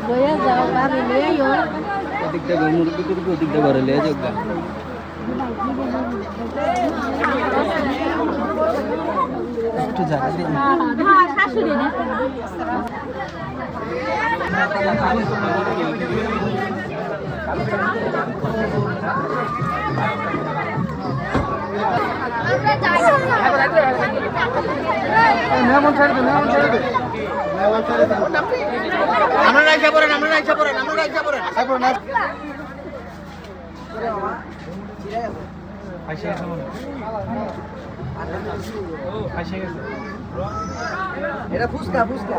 লইয়া যাও বাড়ি লইয়া ওদিকটা ঘর মুরগি টুরগি ওদিকটা ঘরে লইয়া যাও গা। একটু জায়গা দিন। হ্যাঁ শাশুড়ি না আমরা রাইসা পড়েন আমরা রাইসা পড়েন আমরা রাইসা পড়েন এটা ফুসকা ফুসকা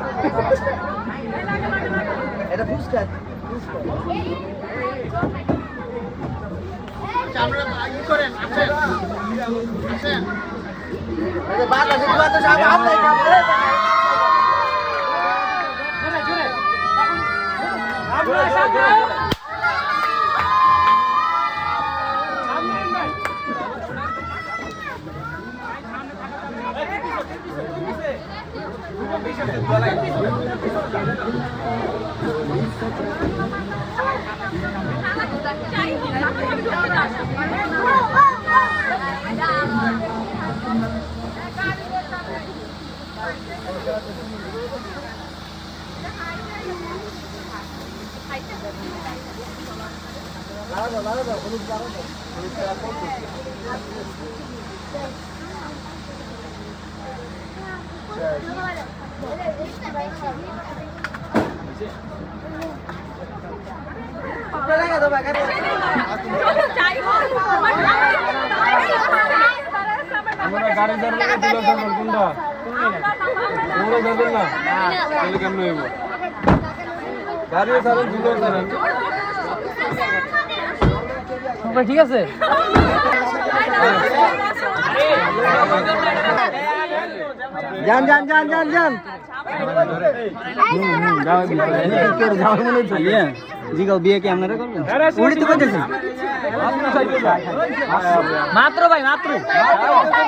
এটা ফুসকা আমরা ই করেন আসেন আসেন এটা বাদ আছে বাদ আছে আপনি কাপড়ে গাড়ি ধরবে দিল কোনটা তোমরা ধরবেন না তাহলে কেমন হইব গাড়ি সারা দিল সারা ঠিক আছে যান যান যান যান যান জিগাও বিয়ে কি আপনারা করবেন? মাত্র ভাই মাত্র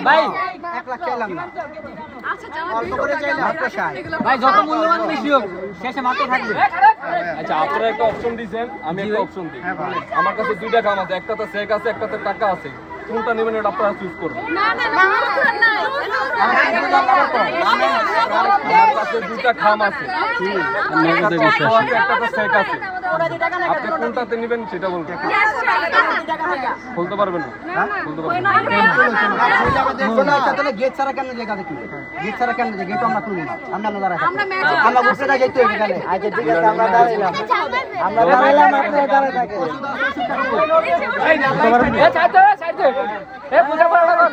ভাই 1 লাখ চাইলাম না অল্প করে চাইলাম মাত্র 60 ভাই যত মূল্যবান বেশি হোক শেষে মাত্র থাকবে। আচ্ছা আপনারা একটা অপশন দিয়েছেন আমি একটা অপশন দিই আমার কাছে দুইটা কাম আছে একটাতে চেক আছে একটাতে টাকা আছে কোনটা নেবেন এটা আপনারা চুজ করবেন আমার কাছে দুইটা খাম আছে একটাতে চেক আছে আপনি কোনটাতে নেবেন সেটা বলবেন বলতে পারবেন না বলতে পারবেন তাহলে গেট ছাড়া কেন জায়গা দেখি গেট ছাড়া কেন গেট আমরা খুলবো না আমরা দাঁড়াই আমরা বসে থাকি তো এখানে আচ্ছা ঠিক আছে আমরা দাঁড়াইলাম আপনারা দাঁড়ায় থাকেন এ ছাড়তে ছাড়তে এ পূজা করা লাগবে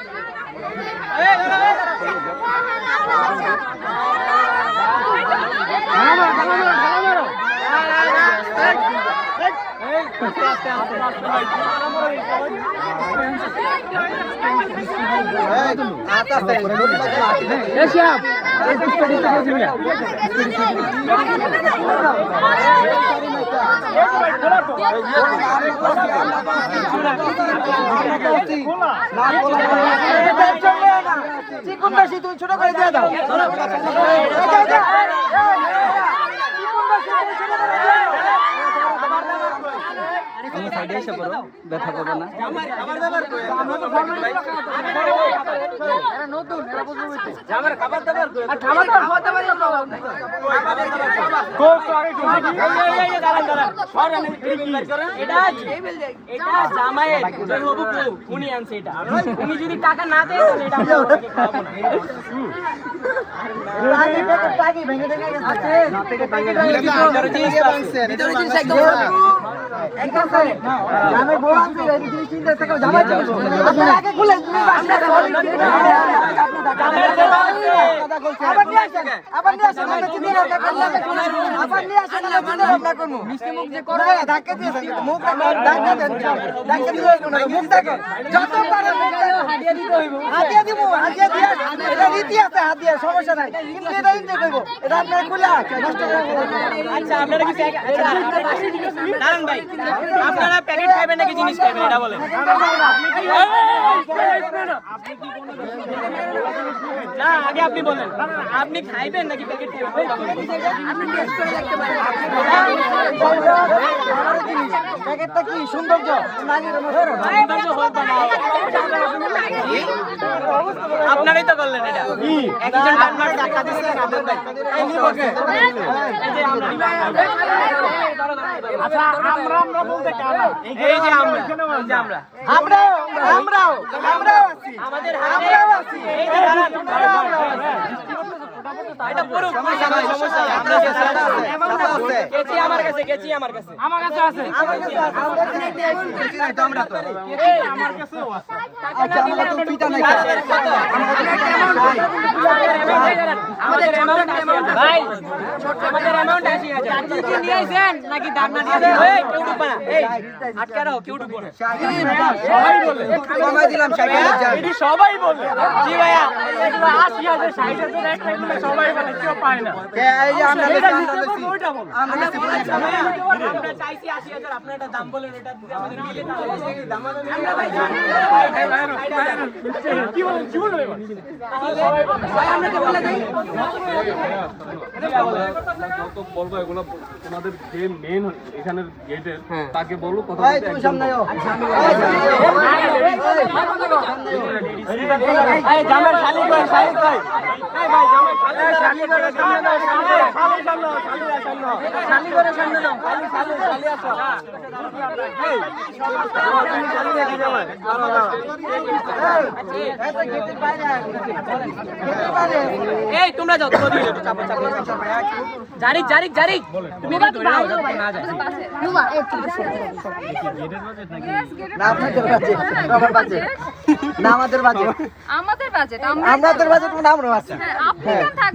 তুমি ছোট করে দিয়ে দাও আমি সাইডে এসে পড়ো ব্যথা পাবো না উনি যদি টাকা না দেয় আমি বলছি এই জিনিস চিন্তা থেকে জামা আপনি আগে খুলে আবার নিয়ে আসেন আমরা চিন্তা আবার নিয়ে আসেন আমরা করব মিষ্টি মুখ যে করে ধাক্কা দিয়েছেন মুখ ধাক্কা দেন ধাক্কা দিবেন মুখ ধাক্কা যত পারে মুখ হাদিয়া দিতে হইব হাদিয়া দিব হাদিয়া দিয়া এটা রীতি আছে হাদিয়া সমস্যা নাই কিন্তু এটা ইনতে কইব এটা আপনারা খুলে নষ্ট করে আচ্ছা আপনারা কি দাঁড়ান ভাই আপনারা প্যাকেট খাবেন নাকি জিনিস খাবেন এটা বলেন না আগে আপনি বলেন আপনি খাইবেন নাকি প্যাকেট খাবেন আপনি টেস্ট করে দেখতে পারেন প্যাকেটটা কি সৌন্দর্য আপনারাই তো করলেন এটা একজন টান মার টাকা দিচ্ছে কাদের ভাই এই যে আমরা বলতে কারা এই যে আমরা আমরাও আছি আমাদের আমরাও আছি এই যে এটা পুরো সমস্যা নাই আমরা কেচি আমার কাছে আছে আমার কাছে আমরা তো এই আমার কাছেও আছে আচ্ছা আমরা তো পিটা নাই আমাদের অ্যামাউন্ট ভাই আমাদের অ্যামাউন্ট 80000 আপনি কি নিয়ে আইছেন নাকি দাম না দিয়ে এই কেউ ঢুকবা না এই আটকা রাখো কেউ ঢুকবো না সবাই বলে কমাই দিলাম 60000 এটি সবাই বলে জি ভাইয়া এগুলো 80000 60000 একটা এগুলো সবাই বলে কেউ পায় না এই যে আমরা ওইটা বল আমরা চাইছি 80000 আপনারা একটা দাম বলেন এটা দিতে আমাদের মিলে দাম আমরা ভাই কি বলেন ভাই আমরা তো বলে দেই যত বলবো এগুলো তোমাদের যে মেন এখানের গেটের তাকে বলো কথা ভাই তুমি সামনে আও এই জামার শালি কই এই ভাই জামার শালি করে সামনে দাও শালি করে সামনে দাও শালি আসো এই তোমরা যাও তোমরা দুই চাপা জারিক তুমি না না যায় না আপনাদের বাজেট আমার বাজেট না আমাদের বাজেট আমাদের বাজেট আমাদের বাজেট মানে আমরা আছি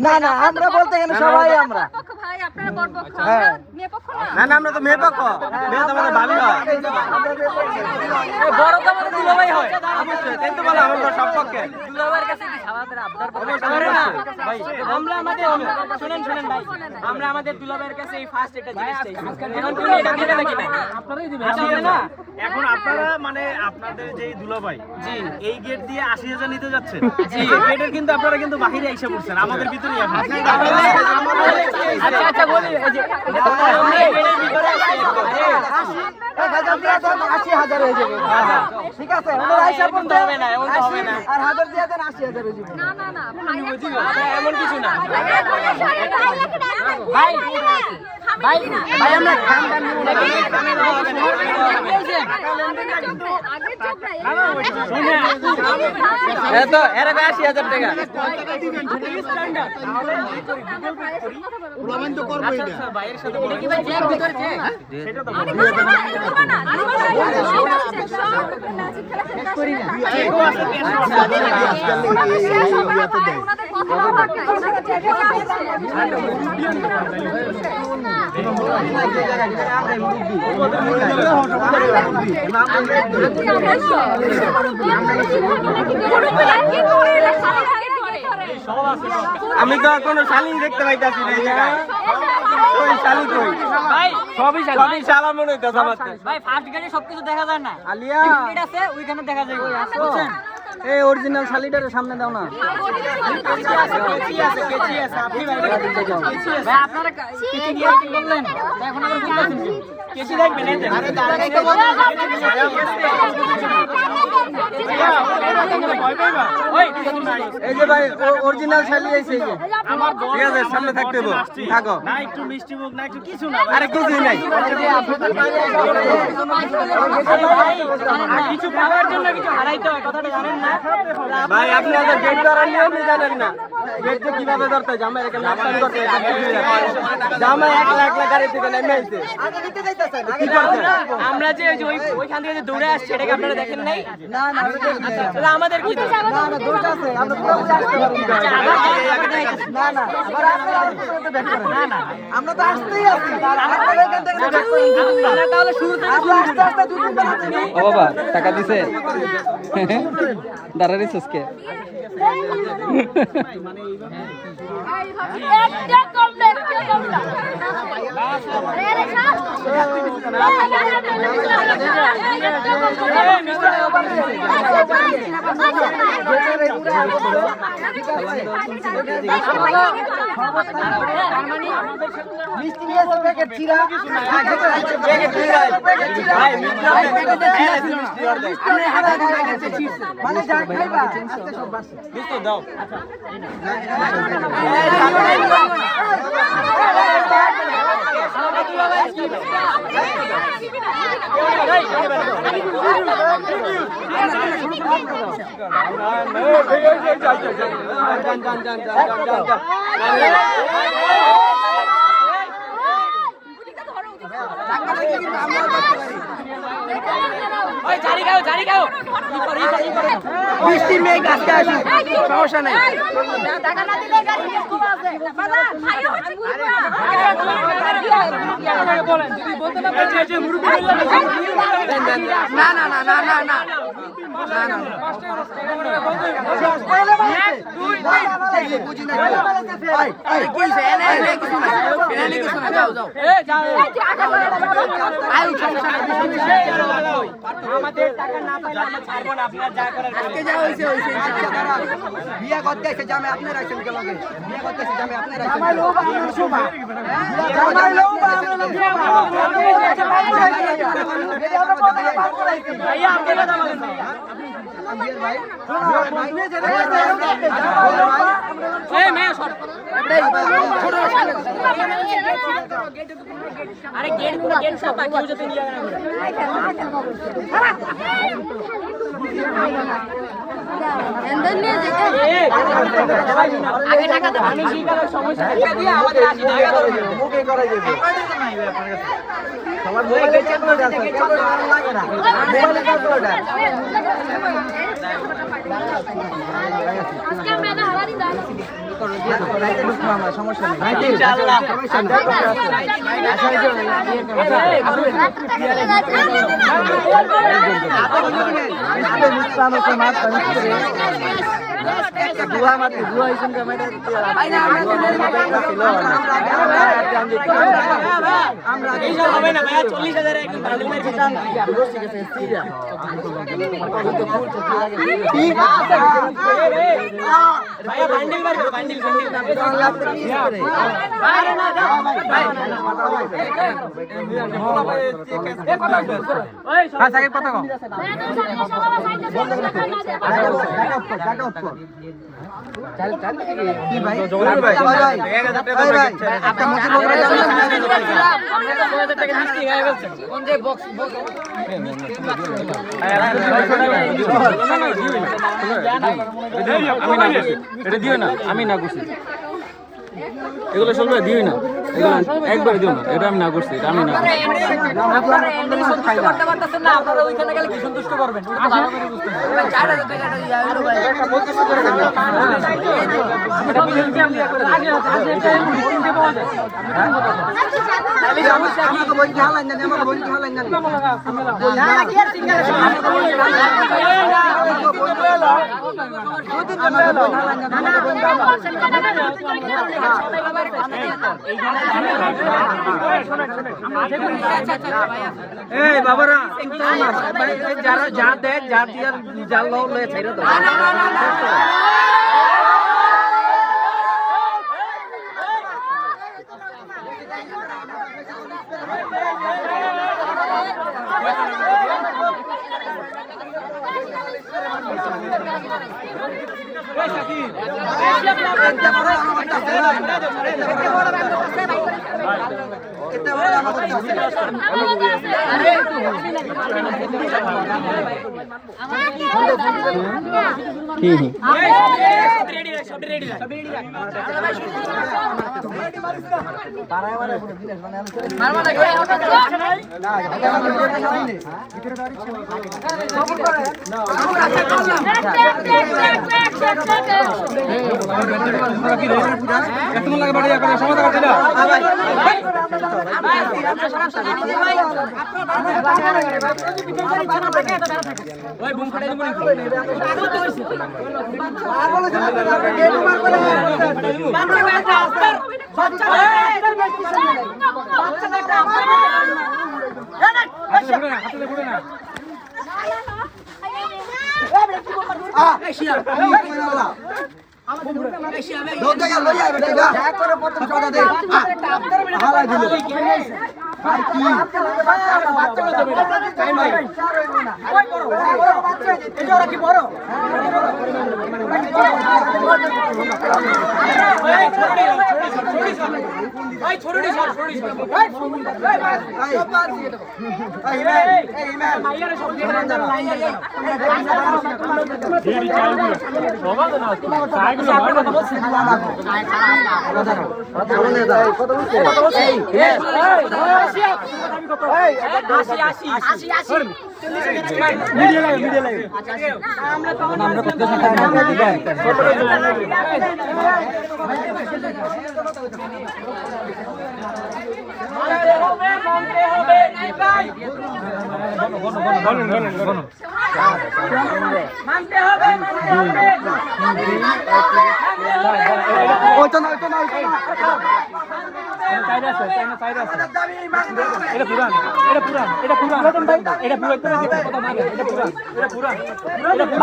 না না আমরা বলতে গেলে সবাই আমরা পক্ষ ভাই আপনারা বড় পক্ষ আমরা মেয়ে পক্ষ না না আমরা তো মেয়ে পক্ষ মেয়ে তো আমাদের ভাবি হয় বড় তো আমাদের দুলাভাই হয় অবশ্যই তো বলে আমরা সব পক্ষে দুলাভাইয়ের কাছে কি খাওয়াদের আবদার করে না ভাই আমরা আমাদের শুনেন ভাই আমরা আমাদের দুলাভাইয়ের কাছে এই ফার্স্ট একটা জিনিস চাই এখন তুমি এটা দিবে নাকি না আপনারাই দিবেন না এখন আপনারা মানে আপনাদের যে দুলাভাই জি এই গেট দিয়ে 80000 নিতে যাচ্ছেন জি গেটের কিন্তু আপনারা কিন্তু বাহিরে এসে পড়ছেন আমাদের ভিতরেই এখন আচ্ছা বলি এই যে আমরা গেটের ভিতরে আছি 80,000 হয়ে যাবে ঠিক আছে ওনার আইসা পড়তে হবে না এমন তো হবে না আর 1000 দিয়ে দেন 80,000 হয়ে যাবে না ভাই এমন কিছু না ভাই ভাই আমরা খামদান নিব নাকি তো এর 80000 টাকা প্রমাণ তো করবো এটা ভাইয়ের সাথে বলে কি ভাই চেক ভিতরে চেক সেটা তো আমি তো কোনো শালিন দেখতে পাইতাছি না এই জায়গায় কই শালি কই ভাই সবই সবই শালা মনে হইতাছে আমার ভাই ফার্স্ট গেটে সবকিছু দেখা যায় না আলিয়া টিকিট আছে ওইখানে দেখা যায় বুঝছেন এই অরিজিনাল শালিটারে সামনে দাও না কেচি আছে আপনি ভাই আপনারা কেচি নিয়ে কি বললেন এখন আবার বলতেছেন কেচি দেখবেন এই যে এই যে ভাই অরিজিনাল শালি আইছে এই যে আমার ঠিক আছে সামনে থাকতে হবে থাকো না একটু মিষ্টি মুখ না একটু কিছু না আরে কিছুই নাই কিছু পাওয়ার জন্য কিছু হারাইতে হয় কথাটা জানেন না ভাই আপনি আজ গেট ধরার নিয়মই জানেন না গেট যে কিভাবে ধরতে হয় জামাই এখানে নাস্তা করতে জামাই 1 লাখ গাড়ি থেকে নেমে আইছে আগে দিতে যাইতাছেন কি করছেন আমরা যে ওইখান থেকে যে দৌড়ে আসছে এটাকে আপনারা দেখেন নাই না না তাহলে আমাদের কি দোষ? না না দোষ আছে আমরা পুরোপুরি আসতে পারি না না আবার না না আমরা তো আসতেই আছি আপনারা এখান থেকে ব্যাক করেন আমরা তাহলে শুরু থেকে আমরা আস্তে আস্তে দুদিন বেড়াতে ও বাবা টাকা দিছে দাঁড়ারি সুস্কে একটা কম মিষ্টি নিয়ে এসে প্যাকেট চিরা মানে যা খাইবা আজকে সব বাসে দাও মিষ্টি মেয়ে গাছকে আসি সমস্যা নেই না না না না না না বিয়া করতে এসে জামে আপনি রাখছেন কে লগে বিয়া করতে এসে জামে আপনি রাখছেন জামাই লোবা আমরা শোভা জামাই লোবা আমরা ভাইয়া আপনারা দামালেন ভাই এই মেয়ে সর আরে গেট পুরো গেট সব বাকি হয়ে যেতে নিয়ে আগে টাকা দাও আমি শিকারের সমস্যা দিয়ে আমাদের 80 টাকা দাও মুখে করা যাবে সবার মোবাইলে ক্যালকুলেটর আছে ক্যালকুলেটর লাগে না মোবাইলে ক্যালকুলেটর আজকে আমরা না হারারি দাও সমস্যা নেই ইনশাআল্লাহ হবে না ভাইয়া 40,000 একদম বান্ডিলের ভিতর ভাইয়া বান্ডিল বার করো বান্ডিল আরে না যাও ভাই ওই সাকিব কথা কও কি ভাই ভাই 1000 টাকা একটা মুখে বলে আমরা তো 2000 টাকা মিষ্টি হয়ে গেছে কোন যে বক্স এটা দিও না আমি না করছি এগুলো সব দিও না এগুলো একবার দিও না এটা আমি না করছি এটা আমি না করছি আপনারা এমনি সন্তুষ্ট করতে পারতেছেন না আপনারা ওইখানে গেলে কি সন্তুষ্ট করবেন ওটা তো ভালো করে বুঝতে হবে 4000 টাকাটা দিয়া হলো ভাই একটা বলতে শুরু করে দেন এটা বিল কি আমি আগে এটা তিনটে পাওয়া যায় তাহলে সমস্যা কি আমাকে বই কি হালাইন না আমাকে বই কি হালাইন না না কি আর সিঙ্গার এই বাবারা যারা যা দেখ যা দিয়ে জাল লয়ে ছাইরা দাও কি সব রেডি বাচ্চা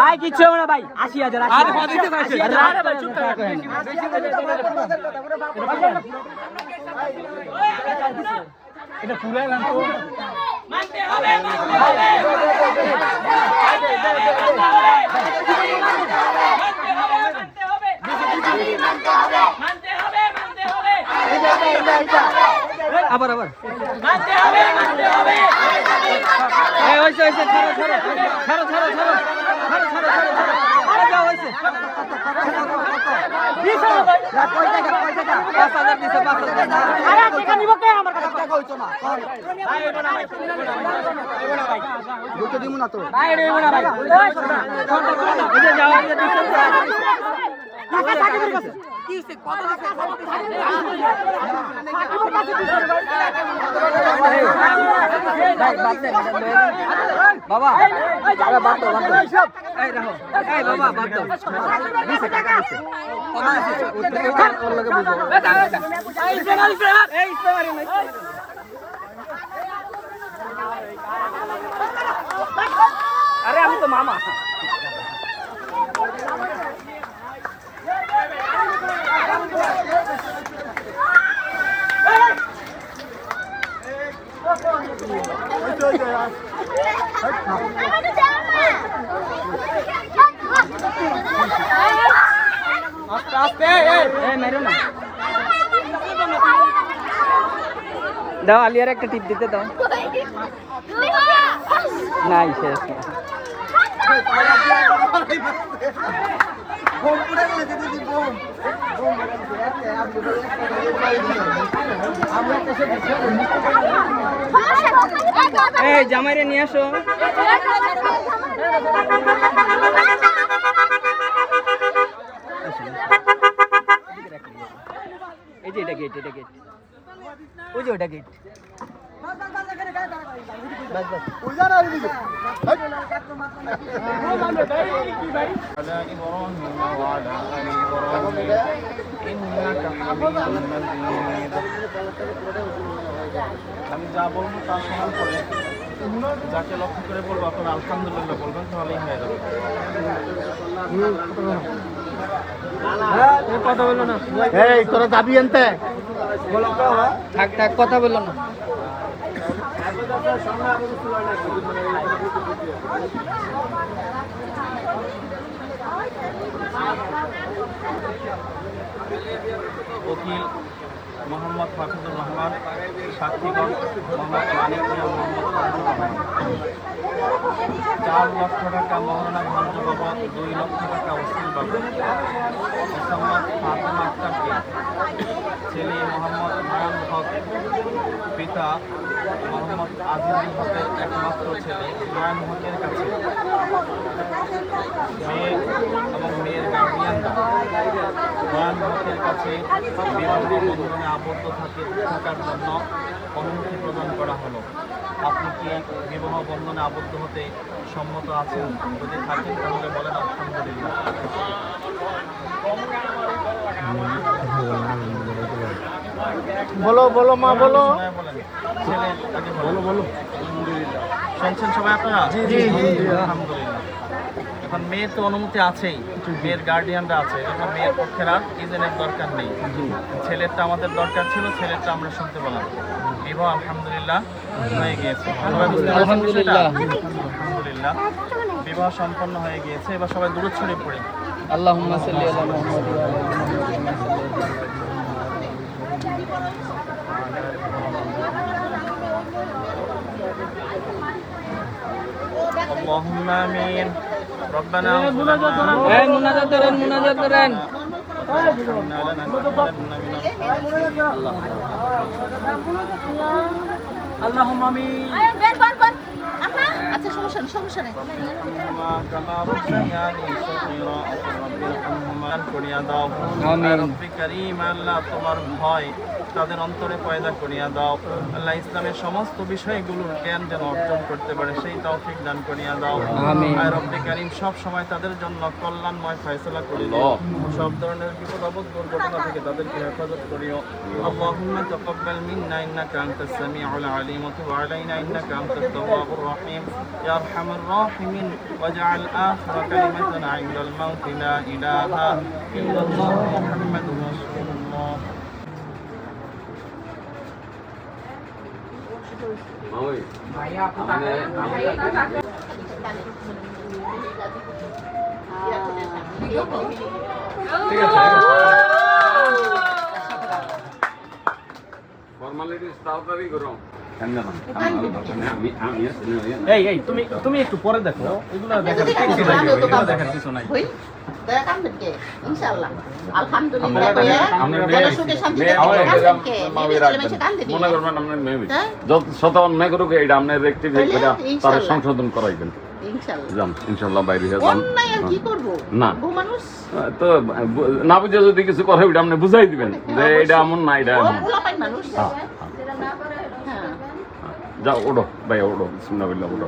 ভাই কিচ্ছু হবে না ভাই 80,000 এটা পুরো এলাম তো মানতে হবে আবার মানতে হবে এই হইছে ছাড়ো যাও হইছে 5,000 দিছে 5,000 আরে টাকা নিব কে আমার কাছে টাকা হইতো না ভাই এটা না ভাই দুটো দিমু না তো ভাই এটা না ভাই এটা যাও এটা দিছে কি হইছে কত দিছে বাবা আরে বাদ দাও এই রাখো এই বাবা বাদ দাও 20 টাকা আছে কত দিছে ওর লগে বুঝো এই ইসমাইল আরে আমি তো মামা দাও আলিয়ার একটা টিপ দিতে দাও নাই শেষ বোম পুড়ে গেলে দিদি বোম এই জামাইরে নিয়ে আসো এই যে এটা গেট ওই যে ওটা গেট আমি যা বলবো তা শোনার পরে যাকে লক্ষ্য করে বলবো আপনার আলহামদুলিল্লাহ বলবেন তাহলেই হয়ে যাবে। কথা বললো না এই তোরা যাবি এনতে থাক কথা বললো না উকিল মোহাম্মদ হাফিজুর রহমান, সাক্ষীগণ মোহাম্মদ মানিক মিয়া, মোহাম্মদ ফারুকুর রহমান। 4 লক্ষ টাকা মহারণা ধার্য বাবদ, 2 লক্ষ টাকা ওসিল বাবদ মোহাম্মদ ফাতেমা আক্তারকে ছেলে মোহাম্মদ নয়ন হক, পিতা মোহাম্মদ আজিজুল হকের একমাত্র ছেলে নয়ন হকের কাছে মেয়ে এবং মেয়ের গার্ডিয়ানরা নয়ন হকের কাছে বিবাহ বন্ধনে আবদ্ধ থাকার জন্য অনুমতি প্রদান করা হলো। আপনি কি বিবাহ বন্ধনে আবদ্ধ হতে সম্মত আছেন? যদি থাকেন তাহলে বলেন আলহামদুলিল্লাহ। বলো মা বলো বলেন ছেলে বলো আলহামদুলিল্লাহ। শুনছেন সবাই আপনারা? আলহামদুলিল্লাহ। এখন মেয়ের তো অনুমতি আছেই, মেয়ের গার্ডিয়ানরা আছে, এখন মেয়ের পক্ষের আর ইজনের দরকার নেই। ছেলেরটা আমাদের দরকার ছিল, ছেলেরটা আমরা শুনতে পেলাম। বিবাহ আলহামদুলিল্লাহ হয়ে গিয়েছে। সবাই বুঝতে পারছেন বিষয়টা? আলহামদুলিল্লাহ বিবাহ সম্পন্ন হয়ে গিয়েছে। এবার সবাই দূরত শরীফ পড়ি। আল্লাহুম্মা সাল্লি আলা মুহাম্মাদ ওয়া আলা আলি اللهم آمين ربنا এই মুনাজাত করেন আল্লাহুম্মা আমিন। আচ্ছা সমস্যা নেই كما ربياني صغيرا رب ارحمهما করিয়া দাও। আমিন। রব্বি কারীম, আল্লাহ তোমার ভয় তাদের অন্তরে পয়দা করিয়া দাও। আল্লাহ ইসলামের সমস্ত বিষয়গুলোর জ্ঞান যেন অর্জন করতে পারে সেই তৌফিক দান করিয়া দাও। আমিন। আর রব্বি কারীম সব সময় তাদের জন্য কল্যাণময় ফয়সালা করে দিও। সব ধরনের বিপদ আপদ দুর্ঘটনা থেকে তাদেরকে হেফাজত করিও। আল্লাহুম্মা তাকাব্বাল মিন্না ইন্নাকা আনতাস সামিউল আলিম ওয়া তুব আলাইনা ইন্নাকা আনতাত তাওয়াবুর রহিম ইয়া আরহামার রাহিমিন ওয়াজআল আখিরা কালিমাতানা ইনদাল মাউত লা ইলাহা ইল্লাল্লাহ মুহাম্মাদুর রাসূলুল্লাহ। ঠিক আছে ফর্মালিটিস তাড়াতাড়ি করো। এই তুমি একটু পরে দেখো, এগুলো দেখার কিছু নাই। মনে করবেন আপনার মেয়ে যত শত অন্যায় করুক এটা আপনার রেক্টিফাই করে তার সংশোধন করাইবেন। যান ইনশাল্লাহ বাইরে যান না তো না বুঝে যদি কিছু করে ওইটা আপনি বুঝাই দিবেন যে এটা এমন না এটা এমন। যাও ওঠো ভাই ওঠো বিসমিল্লাহ ওঠো।